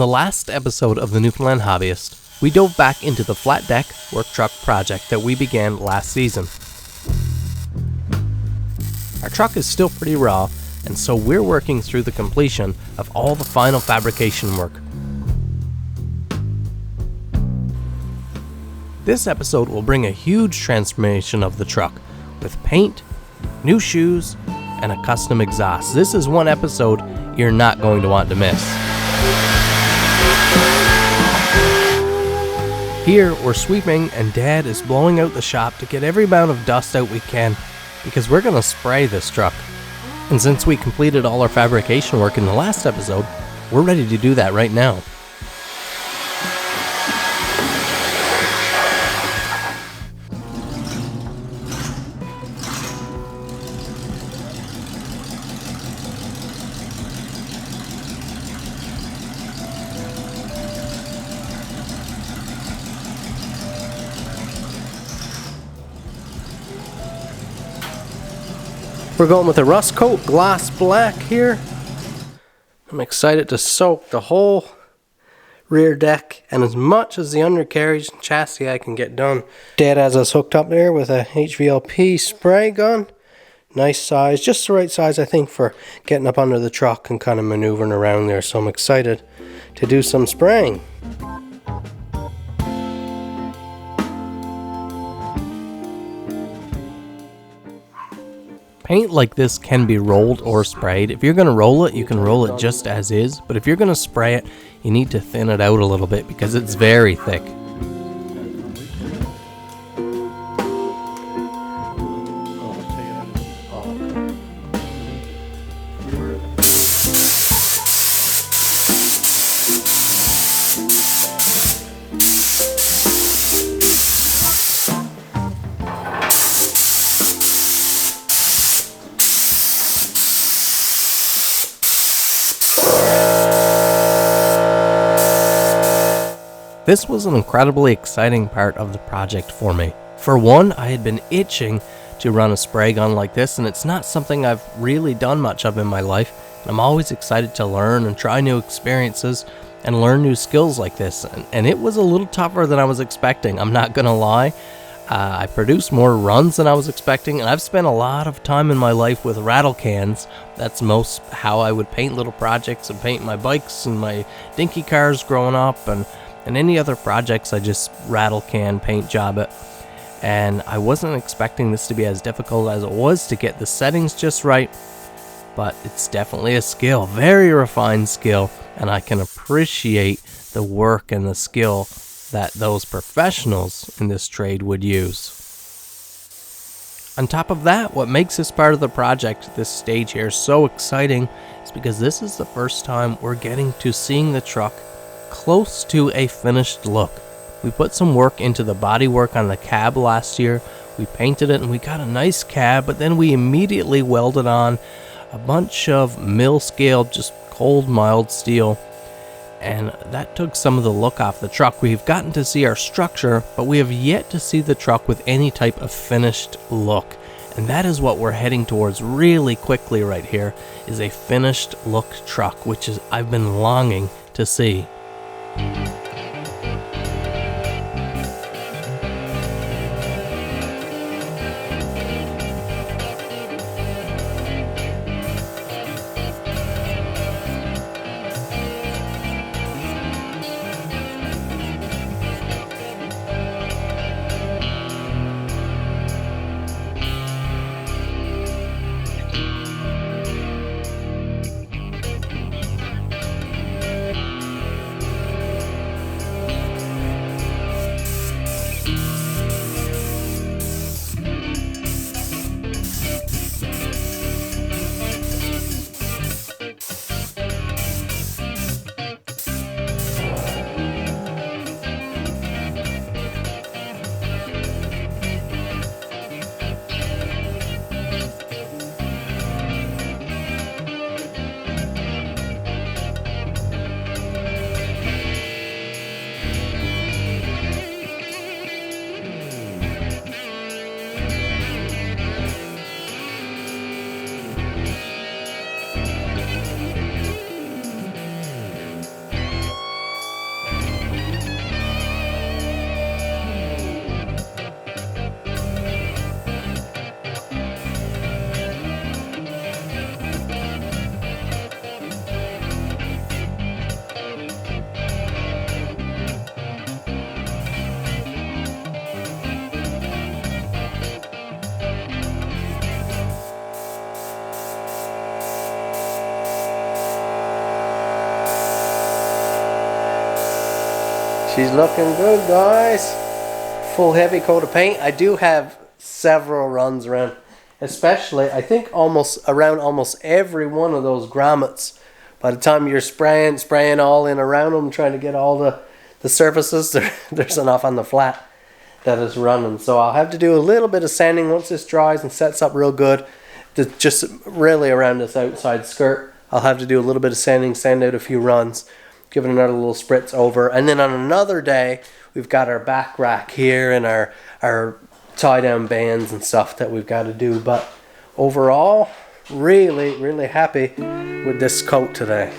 the last episode of the Newfoundland Hobbyist, we dove back into the flat deck work truck project that we began last season. Our truck is still pretty raw, and so we're working through the completion of all the final fabrication work. This episode will bring a huge transformation of the truck, with paint, new shoes, and a custom exhaust. This is one episode you're not going to want to miss. Here, we're sweeping and Dad is blowing out the shop to get every amount of dust out we can, because we're going to spray this truck. And since we completed all our fabrication work in the last episode, we're ready to do that right now. We're going with a rust coat gloss black here. I'm excited to soak the whole rear deck and as much as the undercarriage and chassis I can get done. Dad has us hooked up there with a HVLP spray gun. Nice size, just the right size I think for getting up under the truck and kind of maneuvering around there. So I'm excited to do some spraying. Paint like this can be rolled or sprayed. If you're going to roll it, you can roll it just as is. But if you're going to spray it, you need to thin it out a little bit because it's very thick. This was an incredibly exciting part of the project for me. For one, I had been itching to run a spray gun like this, and it's not something I've really done much of in my life. And I'm always excited to learn and try new experiences and learn new skills like this. And it was a little tougher than I was expecting, I'm not gonna lie. I produced more runs than I was expecting, and I've spent a lot of time in my life with rattle cans. That's most how I would paint little projects and paint my bikes and my dinky cars growing up, and any other projects I just rattle can paint job it. And I wasn't expecting this to be as difficult as it was to get the settings just right, but it's definitely a skill, very refined skill, and I can appreciate the work and the skill that those professionals in this trade would use. On top of that, what makes this part of the project, this stage here, so exciting is because this is the first time we're getting to seeing the truck close to a finished look. We put some work into the body work on the cab last year. We painted it and we got a nice cab, but then we immediately welded on a bunch of mill scale, just cold mild steel, and that took some of the look off the truck. We've gotten to see our structure, but we have yet to see the truck with any type of finished look. And that is what we're heading towards really quickly right here, is a finished look truck, which is I've been longing to see. She's looking good, guys. Full heavy coat of paint. I do have several runs around, especially I think almost every one of those grommets. By the time you're spraying all in around them, trying to get all the surfaces, there's enough on the flat that is running. So I'll have to do a little bit of sanding once this dries and sets up real good. Just really around this outside skirt, I'll have to do a little bit of sanding, sand out a few runs, give it another little spritz over. And then on another day, we've got our back rack here and our tie down bands and stuff that we've got to do. But overall, really, really happy with this coat today.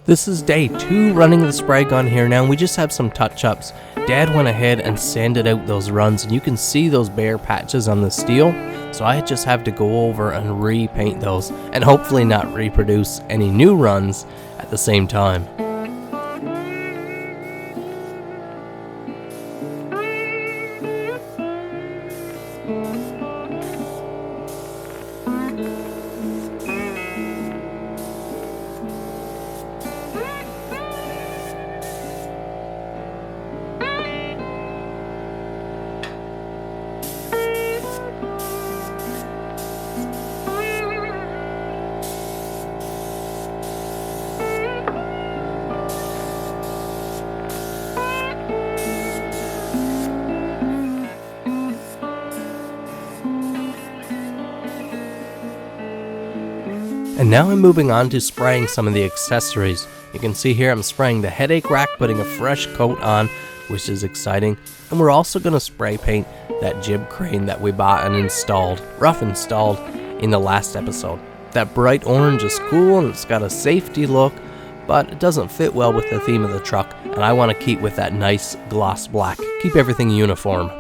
This is day 2 running the spray gun here now, and we just have some touch-ups. Dad went ahead and sanded out those runs, and you can see those bare patches on the steel, so I just have to go over and repaint those, and hopefully not reproduce any new runs at the same time. And now I'm moving on to spraying some of the accessories. You can see here I'm spraying the headache rack, putting a fresh coat on, which is exciting. And we're also going to spray paint that jib crane that we bought and rough installed in the last episode. That bright orange is cool and it's got a safety look, but it doesn't fit well with the theme of the truck. And I want to keep with that nice gloss black. Keep everything uniform.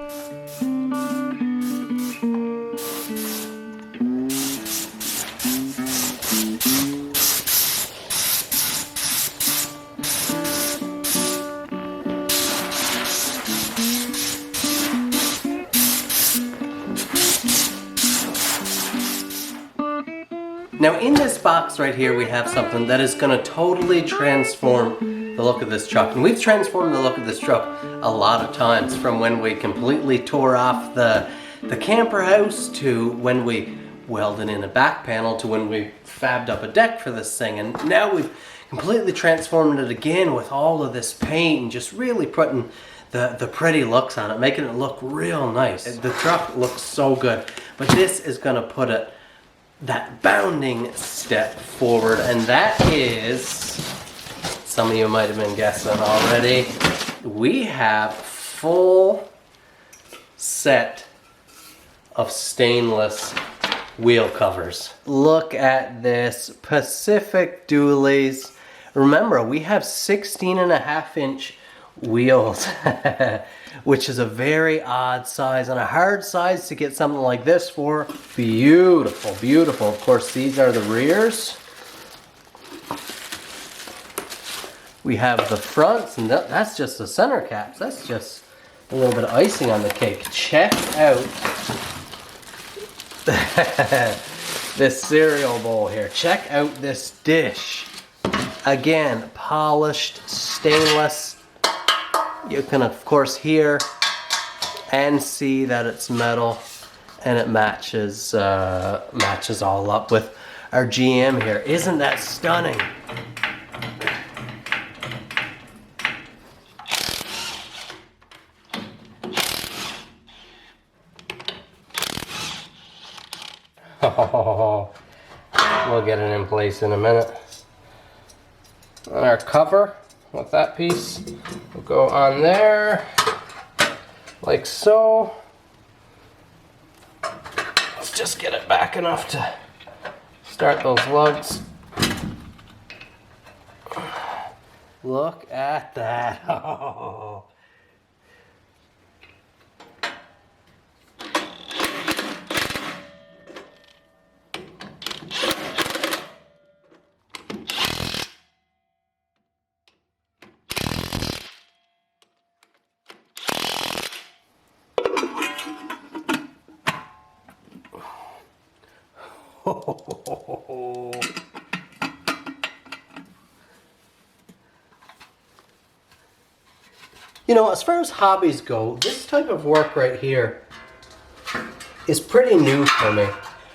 Now in this box right here we have something that is going to totally transform the look of this truck. And we've transformed the look of this truck a lot of times, from when we completely tore off the camper house, to when we welded in a back panel, to when we fabbed up a deck for this thing. And now we've completely transformed it again with all of this paint and just really putting the pretty looks on it, making it look real nice. The truck looks so good, but this is going to put it that bounding step forward, and that is, some of you might have been guessing already, we have full set of stainless wheel covers. Look at this, Pacific dualies. Remember, we have 16.5-inch wheels, which is a very odd size and a hard size to get something like this for. Beautiful, beautiful. Of course, these are the rears. We have the fronts, and that's just the center caps. That's just a little bit of icing on the cake. Check out this cereal bowl here. Check out this dish. Again, polished stainless. You can of course hear and see that it's metal, and it matches all up with our GM here. Isn't that stunning? Oh, we'll get it in place in a minute. And our cover with that piece will go on there, like so. Let's just get it back enough to start those lugs. Look at that. Oh. You know, as far as hobbies go, this type of work right here is pretty new for me.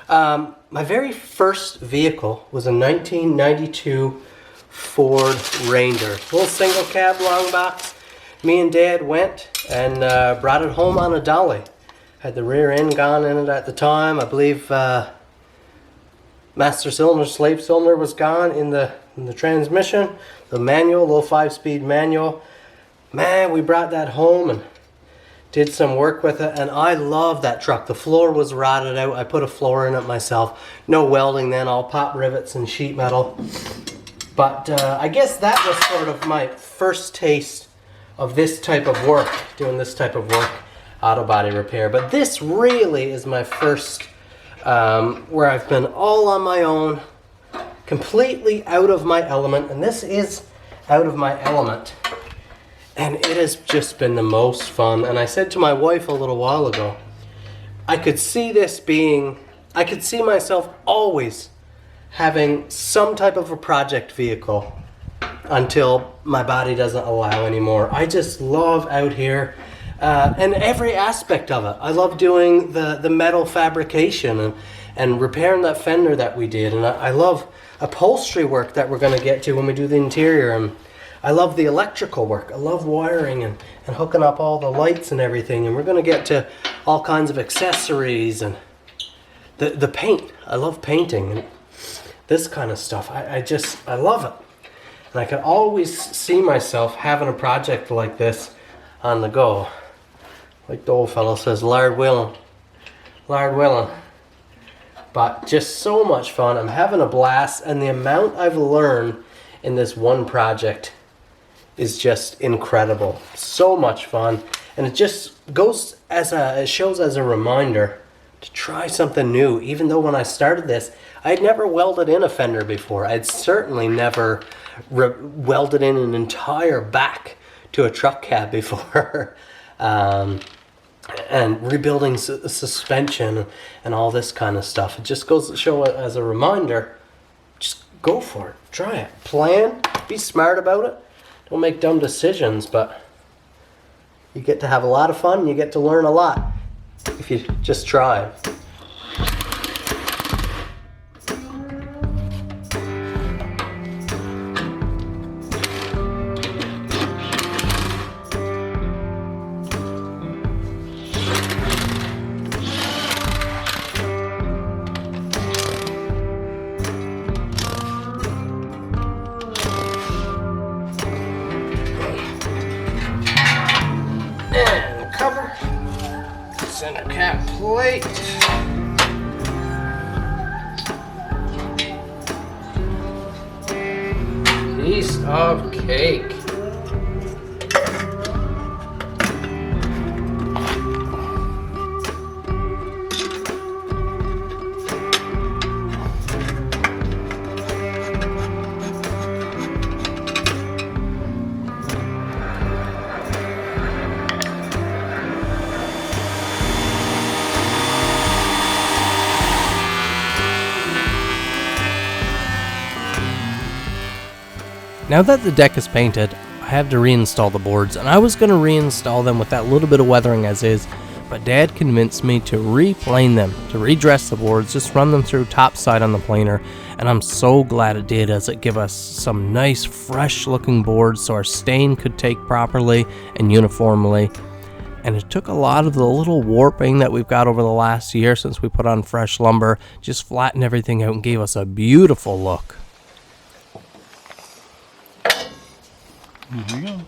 My very first vehicle was a 1992 Ford Ranger. Little single cab long box. Me and Dad went and brought it home on a dolly. Had the rear end gone in it at the time. I believe master cylinder, slave cylinder was gone in the transmission. The manual, little 5-speed manual. Man, we brought that home and did some work with it, and I love that truck. The floor was rotted out. I put a floor in it myself. No welding then, all pop rivets and sheet metal. But I guess that was sort of my first taste of this type of work, doing this type of work, auto body repair. But this really is my first where I've been all on my own, completely out of my element, and this is out of my element. And it has just been the most fun. And I said to my wife a little while ago, I could see myself always having some type of a project vehicle until my body doesn't allow anymore. I just love out here and every aspect of it. I love doing the metal fabrication and repairing that fender that we did. And I love upholstery work that we're going to get to when we do the interior. And I love the electrical work. I love wiring and hooking up all the lights and everything. And we're going to get to all kinds of accessories and the paint. I love painting and this kind of stuff. I love it. And I can always see myself having a project like this on the go. Like the old fellow says, lard willin'. Lard willin'. But just so much fun. I'm having a blast. And the amount I've learned in this one project is just incredible. So much fun. And it just goes it shows as a reminder to try something new. Even though when I started this, I had never welded in a fender before. I'd certainly never welded in an entire back to a truck cab before. And rebuilding suspension and all this kind of stuff. It just goes to show as a reminder, just go for it. Try it. Plan. Be smart about it. Don't make dumb decisions, but you get to have a lot of fun and you get to learn a lot if you just try. Center cap plate. Piece of cake. Now that the deck is painted, I have to reinstall the boards, and I was going to reinstall them with that little bit of weathering as is, but Dad convinced me to replane them, to redress the boards, just run them through topside on the planer, and I'm so glad it did, as it gave us some nice fresh looking boards so our stain could take properly and uniformly. And it took a lot of the little warping that we've got over the last year since we put on fresh lumber, just flattened everything out and gave us a beautiful look. Here we go.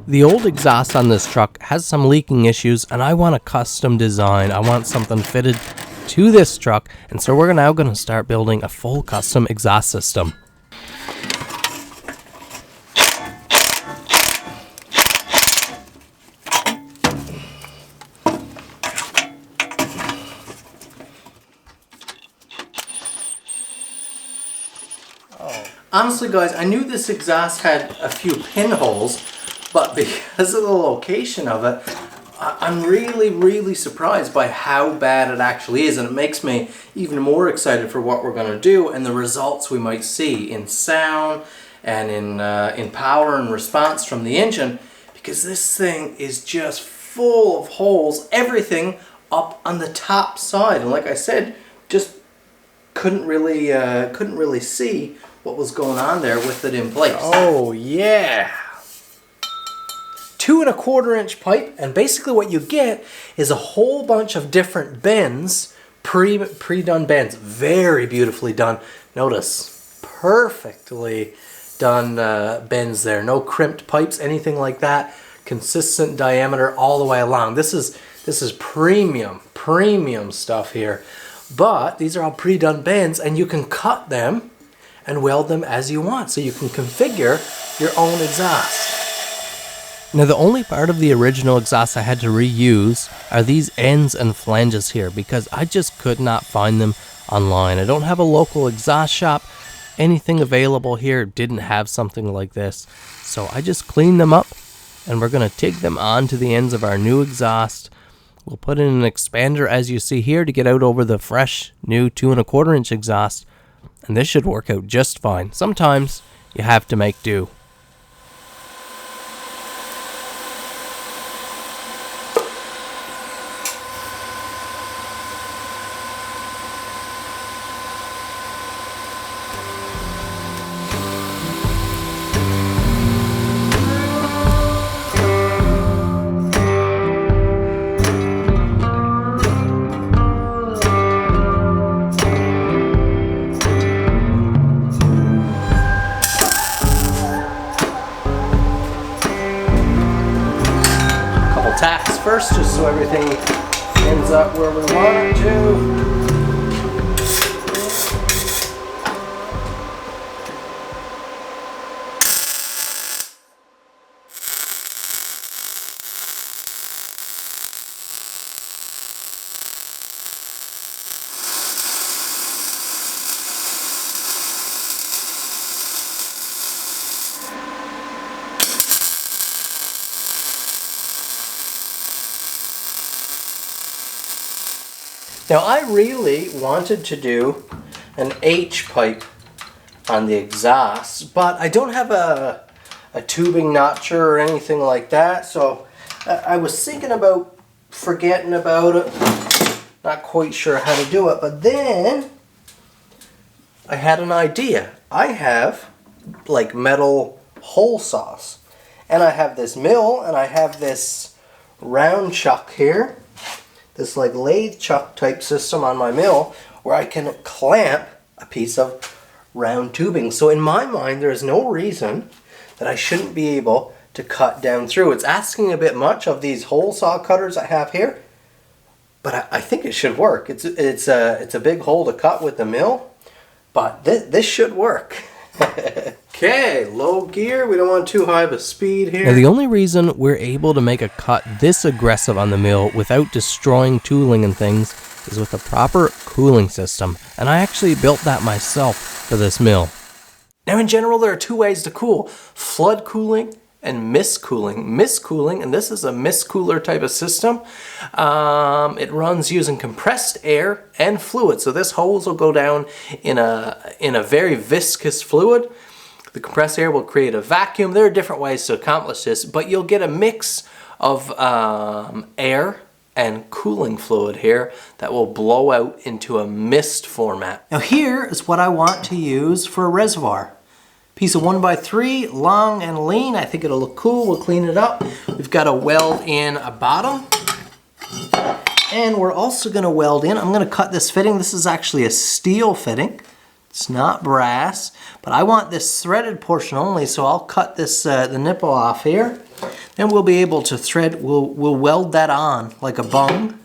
The old exhaust on this truck has some leaking issues, and I want a custom design. I want something fitted to this truck, and so we're now going to start building a full custom exhaust system. Honestly, guys, I knew this exhaust had a few pinholes, but because of the location of it, I'm really surprised by how bad it actually is, and it makes me even more excited for what we're going to do and the results we might see in sound and in power and response from the engine, because this thing is just full of holes, everything up on the top side, and like I said, just couldn't really see what was going on there with it in place. Oh yeah! 2 1/4 inch pipe, and basically what you get is a whole bunch of different bends, pre-done bends, very beautifully done. Notice, perfectly done bends there. No crimped pipes, anything like that. Consistent diameter all the way along. This is premium stuff here. But these are all pre-done bends, and you can cut them and weld them as you want, so you can configure your own exhaust. Now the only part of the original exhaust I had to reuse are these ends and flanges here, because I just could not find them online. I don't have a local exhaust shop. Anything available here didn't have something like this. So I just cleaned them up, and we're going to take them onto the ends of our new exhaust. We'll put in an expander, as you see here, to get out over the fresh new 2 1/4 inch exhaust. And this should work out just fine. Sometimes you have to make do. Tacks first, just so everything ends up where we want it to. Now I really wanted to do an H pipe on the exhaust, but I don't have a tubing notcher or anything like that, so I was thinking about forgetting about it, not quite sure how to do it, but then I had an idea. I have like metal hole saws, and I have this mill, and I have this round chuck here, this like lathe chuck type system on my mill, where I can clamp a piece of round tubing. So in my mind, there is no reason that I shouldn't be able to cut down through. It's asking a bit much of these hole saw cutters I have here, but I think it should work. It's a big hole to cut with the mill, but this should work. Okay, low gear. We don't want too high of a speed here. Now the only reason we're able to make a cut this aggressive on the mill without destroying tooling and things is with a proper cooling system, and I actually built that myself for this mill. Now in general, there are two ways to cool: flood cooling and mist cooling. Mist cooling, and this is a mist cooler type of system. It runs using compressed air and fluid. So this hose will go down in a very viscous fluid. The compressed air will create a vacuum. There are different ways to accomplish this, but you'll get a mix of air and cooling fluid here that will blow out into a mist format. Now here is what I want to use for a reservoir. Piece of 1x3, long and lean. I think it'll look cool. We'll clean it up. We've got to weld in a bottom. And we're also going to weld in, I'm going to cut this fitting. This is actually a steel fitting. It's not brass, but I want this threaded portion only, so I'll cut this the nipple off here. And we'll be able to thread, we'll weld that on like a bung.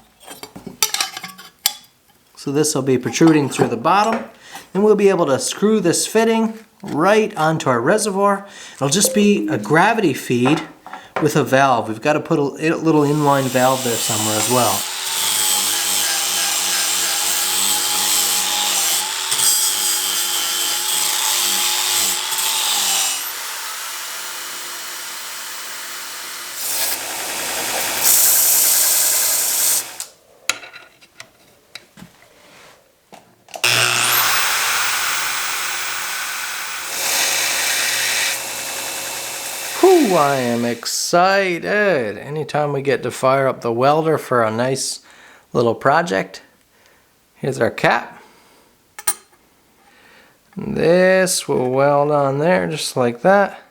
So this will be protruding through the bottom. And we'll be able to screw this fitting right onto our reservoir. It'll just be a gravity feed with a valve. We've got to put a little inline valve there somewhere as well. Whew, I am excited. Anytime we get to fire up the welder for a nice little project. Here's our cap. This will weld on there just like that.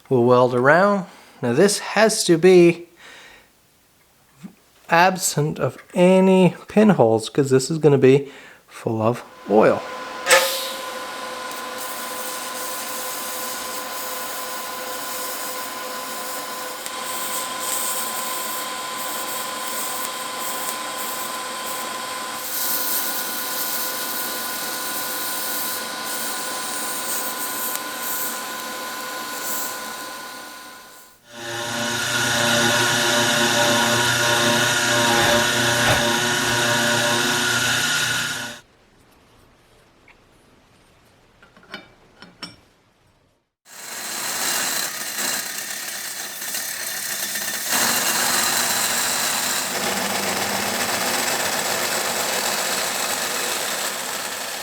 We'll weld around. Now this has to be absent of any pinholes because this is going to be full of oil.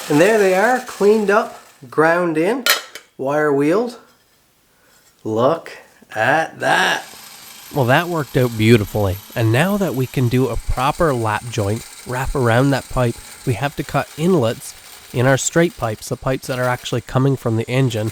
And there they are, cleaned up, ground in, wire wheeled. Look at that. Well, that worked out beautifully. And now that we can do a proper lap joint, wrap around that pipe, we have to cut inlets in our straight pipes, the pipes that are actually coming from the engine.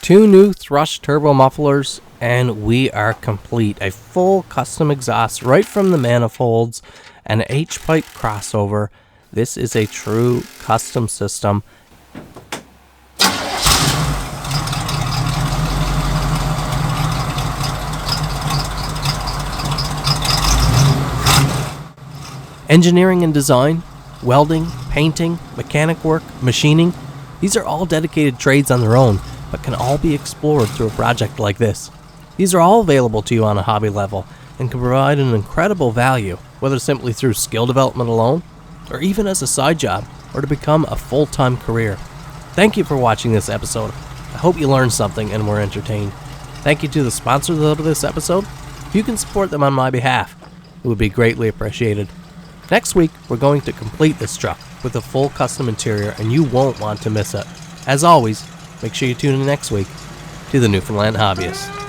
Two new thrush turbo mufflers, and we are complete. A full custom exhaust right from the manifolds, an H-pipe crossover. This is a true custom system. Engineering and design, welding, painting, mechanic work, machining, these are all dedicated trades on their own, but can all be explored through a project like this. These are all available to you on a hobby level and can provide an incredible value, whether simply through skill development alone, or even as a side job, or to become a full-time career. Thank you for watching this episode. I hope you learned something and were entertained. Thank you to the sponsors of this episode. If you can support them on my behalf, it would be greatly appreciated. Next week, we're going to complete this truck with a full custom interior, and you won't want to miss it. As always, make sure you tune in next week to the Newfoundland Hobbyist.